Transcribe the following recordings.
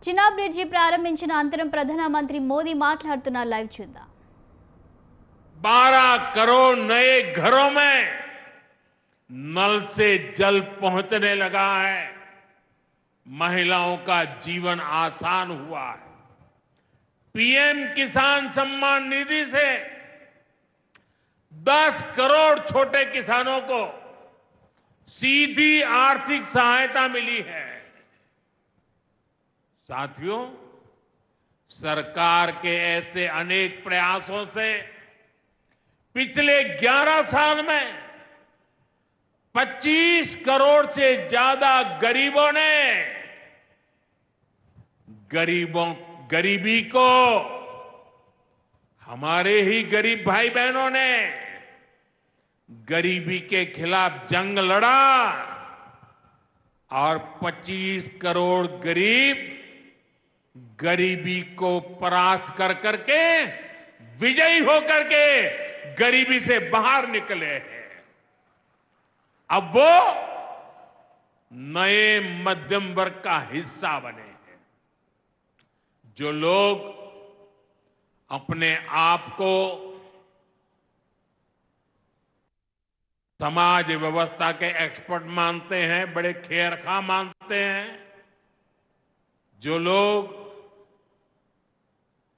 చిన్నా bridge ప్రారంభించిన అనంతరం ప్రధానమంత్రి మోదీ మాట్లాడుతున్న లైవ్ చూద్దాం। 12 करोड़ नए घरों में नल से जल पहुंचने लगा है। महिलाओं का जीवन आसान हुआ है। पीएम किसान सम्मान निधि से 10 करोड़ छोटे किसानों को सीधी आर्थिक सहायता मिली है। साथियों, सरकार के ऐसे अनेक प्रयासों से पिछले 11 साल में 25 करोड़ से ज्यादा गरीबों ने गरीबी को, हमारे ही गरीब भाई बहनों ने गरीबी के खिलाफ जंग लड़ा और 25 करोड़ गरीब गरीबी को परास्त कर करके, विजयी होकर के गरीबी से बाहर निकले हैं। अब वो नए मध्यम वर्ग का हिस्सा बने हैं। जो लोग अपने आप को समाज व्यवस्था के एक्सपर्ट मानते हैं, बड़े खेरखा मानते हैं, जो लोग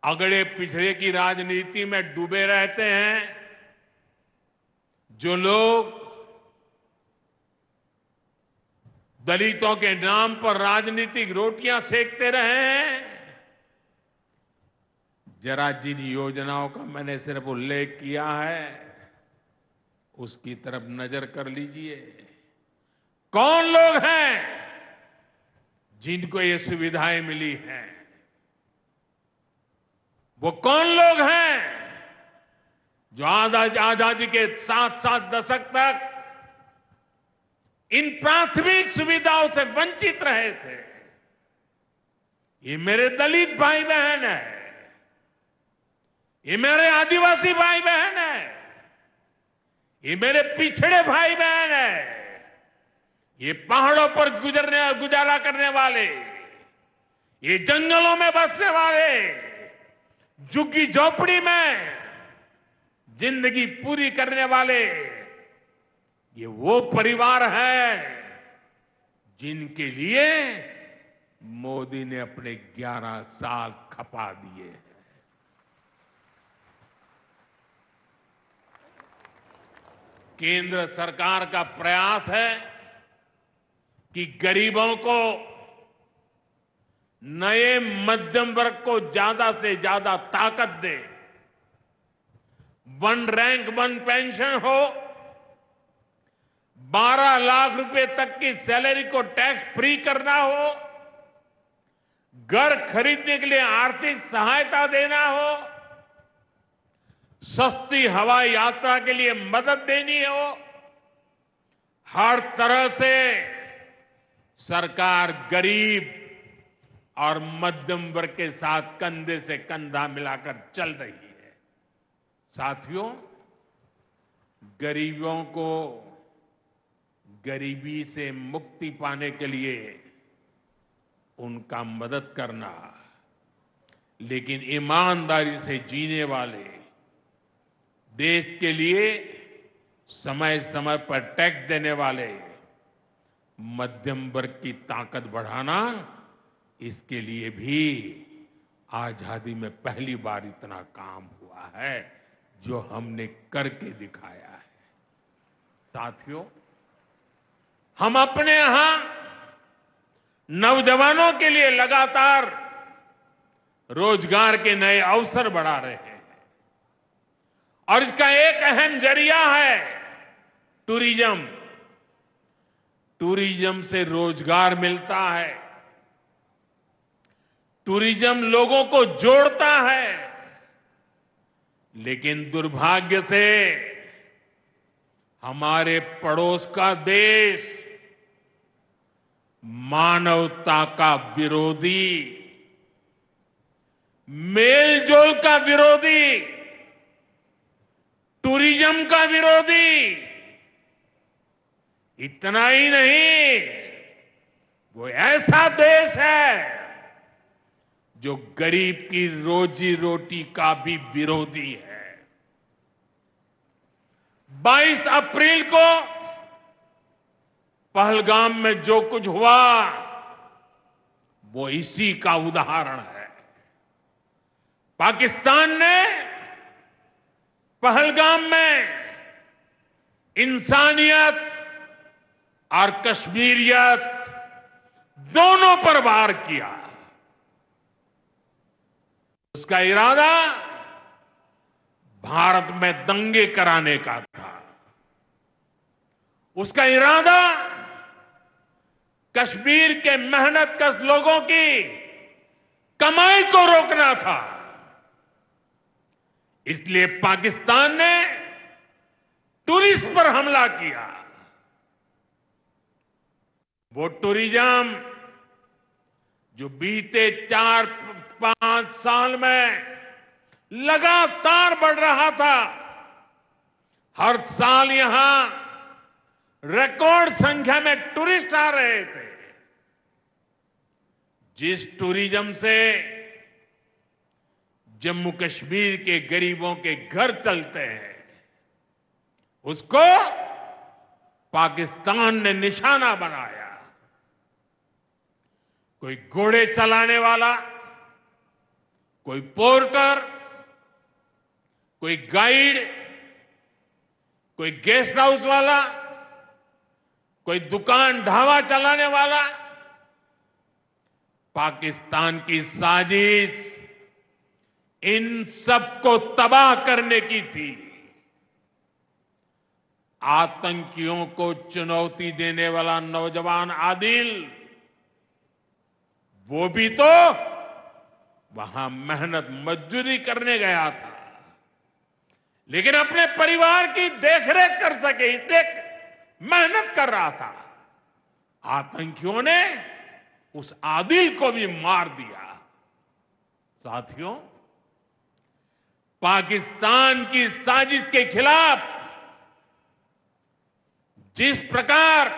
अगड़े पिछड़े की राजनीति में डूबे रहते हैं, जो लोग दलितों के नाम पर राजनीतिक रोटियां सेकते रहे हैं, जरा जिन योजनाओं का मैंने सिर्फ उल्लेख किया है उसकी तरफ नजर कर लीजिए। कौन लोग हैं जिनको ये सुविधाएं मिली हैं? वो कौन लोग हैं जो आजादी के 7 दशक तक इन प्राथमिक सुविधाओं से वंचित रहे थे? ये मेरे दलित भाई बहन है, ये मेरे आदिवासी भाई बहन है, ये मेरे पिछड़े भाई बहन है, ये पहाड़ों पर गुजारा करने वाले, ये जंगलों में बसने वाले, झुग्गी झोपड़ी में जिंदगी पूरी करने वाले, ये वो परिवार है जिनके लिए मोदी ने अपने 11 साल खपा दिए हैं। केंद्र सरकार का प्रयास है कि गरीबों को, नए मध्यम वर्ग को ज्यादा से ज्यादा ताकत दे। 1 रैंक 1 पेंशन हो, 12 लाख रुपए तक की सैलरी को टैक्स फ्री करना हो, घर खरीदने के लिए आर्थिक सहायता देना हो, सस्ती हवाई यात्रा के लिए मदद देनी हो, हर तरह से सरकार गरीब और मध्यम वर्ग के साथ कंधे से कंधा मिलाकर चल रही है। साथियों, गरीबों को गरीबी से मुक्ति पाने के लिए उनका मदद करना, लेकिन ईमानदारी से जीने वाले, देश के लिए समय समय पर टैक्स देने वाले मध्यम वर्ग की ताकत बढ़ाना, इसके लिए भी आजादी में पहली बार इतना काम हुआ है जो हमने करके दिखाया है। साथियों, हम अपने यहां नौजवानों के लिए लगातार रोजगार के नए अवसर बढ़ा रहे हैं और इसका एक अहम जरिया है टूरिज्म। टूरिज्म से रोजगार मिलता है, टूरिज्म लोगों को जोड़ता है, लेकिन दुर्भाग्य से हमारे पड़ोस का देश मानवता का विरोधी, मेलजोल का विरोधी, टूरिज्म का विरोधी, इतना ही नहीं, वो ऐसा देश है जो गरीब की रोजी रोटी का भी विरोधी है। 22 अप्रैल को पहलगाम में जो कुछ हुआ वो इसी का उदाहरण है। पाकिस्तान ने पहलगाम में इंसानियत और कश्मीरियत दोनों पर वार किया। उसका इरादा भारत में दंगे कराने का था। उसका इरादा कश्मीर के मेहनतकश लोगों की कमाई को रोकना था। इसलिए पाकिस्तान ने टूरिस्ट पर हमला किया। वो टूरिज्म जो बीते 4-5 साल में लगातार बढ़ रहा था, हर साल यहां रिकॉर्ड संख्या में टूरिस्ट आ रहे थे। जिस टूरिज्म से जम्मू कश्मीर के गरीबों के घर चलते हैं, उसको पाकिस्तान ने निशाना बनाया। कोई घोड़े चलाने वाला, कोई पोर्टर, कोई गाइड, कोई गेस्ट हाउस वाला, कोई दुकान ढाबा चलाने वाला, पाकिस्तान की साजिश इन सबको तबाह करने की थी। आतंकियों को चुनौती देने वाला नौजवान आदिल, वो भी तो वहां मेहनत मजदूरी करने गया था, लेकिन अपने परिवार की देखरेख कर सके इसलिए मेहनत कर रहा था। आतंकियों ने उस आदिल को भी मार दिया। साथियों, पाकिस्तान की साजिश के खिलाफ जिस प्रकार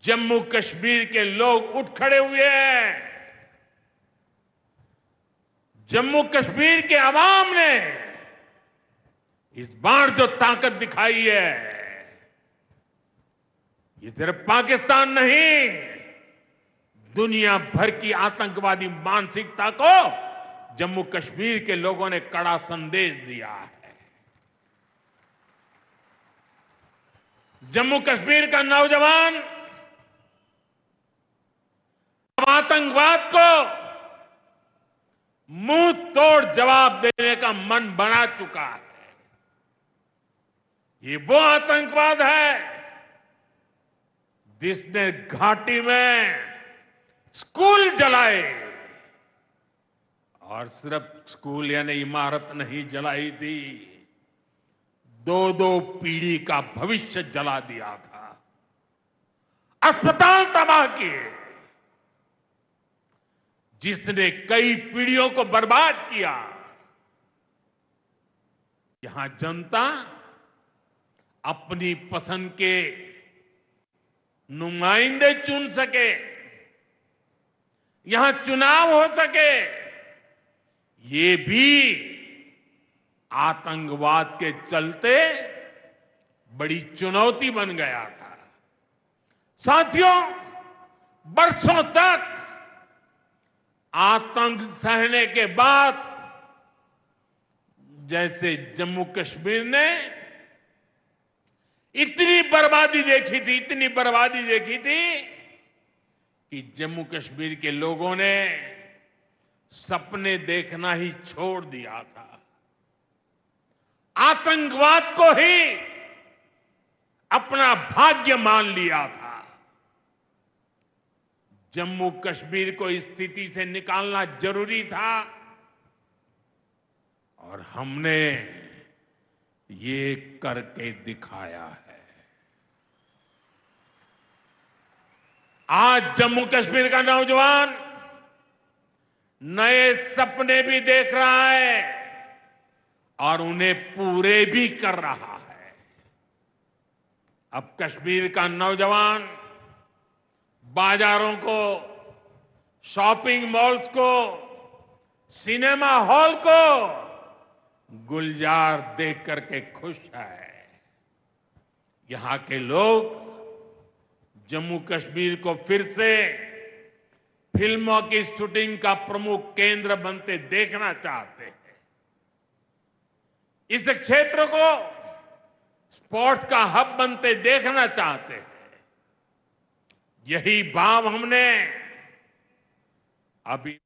जम्मू कश्मीर के लोग उठ खड़े हुए हैं, जम्मू कश्मीर के अवाम ने इस बार जो ताकत दिखाई है, ये सिर्फ पाकिस्तान नहीं, दुनिया भर की आतंकवादी मानसिकता को जम्मू कश्मीर के लोगों ने कड़ा संदेश दिया है। जम्मू कश्मीर का नौजवान आतंकवाद को मुंह तोड़ जवाब देने का मन बना चुका है। ये वो आतंकवाद है जिसने घाटी में स्कूल जलाए, और सिर्फ स्कूल यानी इमारत नहीं जलाई थी, 2-2 पीढ़ी का भविष्य जला दिया था, अस्पताल तबाह किए, जिसने कई पीढ़ियों को बर्बाद किया। यहां जनता अपनी पसंद के नुमाइंदे चुन सके, यहां चुनाव हो सके, ये भी आतंकवाद के चलते बड़ी चुनौती बन गया था। साथियों, बरसों तक आतंक सहने के बाद जैसे जम्मू कश्मीर ने इतनी बर्बादी देखी थी कि जम्मू कश्मीर के लोगों ने सपने देखना ही छोड़ दिया था। आतंकवाद को ही अपना भाग्य मान लिया था। जम्मू कश्मीर को इस स्थिति से निकालना जरूरी था, और हमने ये करके दिखाया है। आज जम्मू कश्मीर का नौजवान नए सपने भी देख रहा है और उन्हें पूरे भी कर रहा है। अब कश्मीर का नौजवान बाजारों को शॉपिंग मॉल्स को, सिनेमा हॉल को गुलजार देख करके खुश है। यहां के लोग जम्मू कश्मीर को फिर से फिल्मों की शूटिंग का प्रमुख केंद्र बनते देखना चाहते हैं। इस क्षेत्र को स्पोर्ट्स का हब बनते देखना चाहते हैं। यही भाव हमने अभी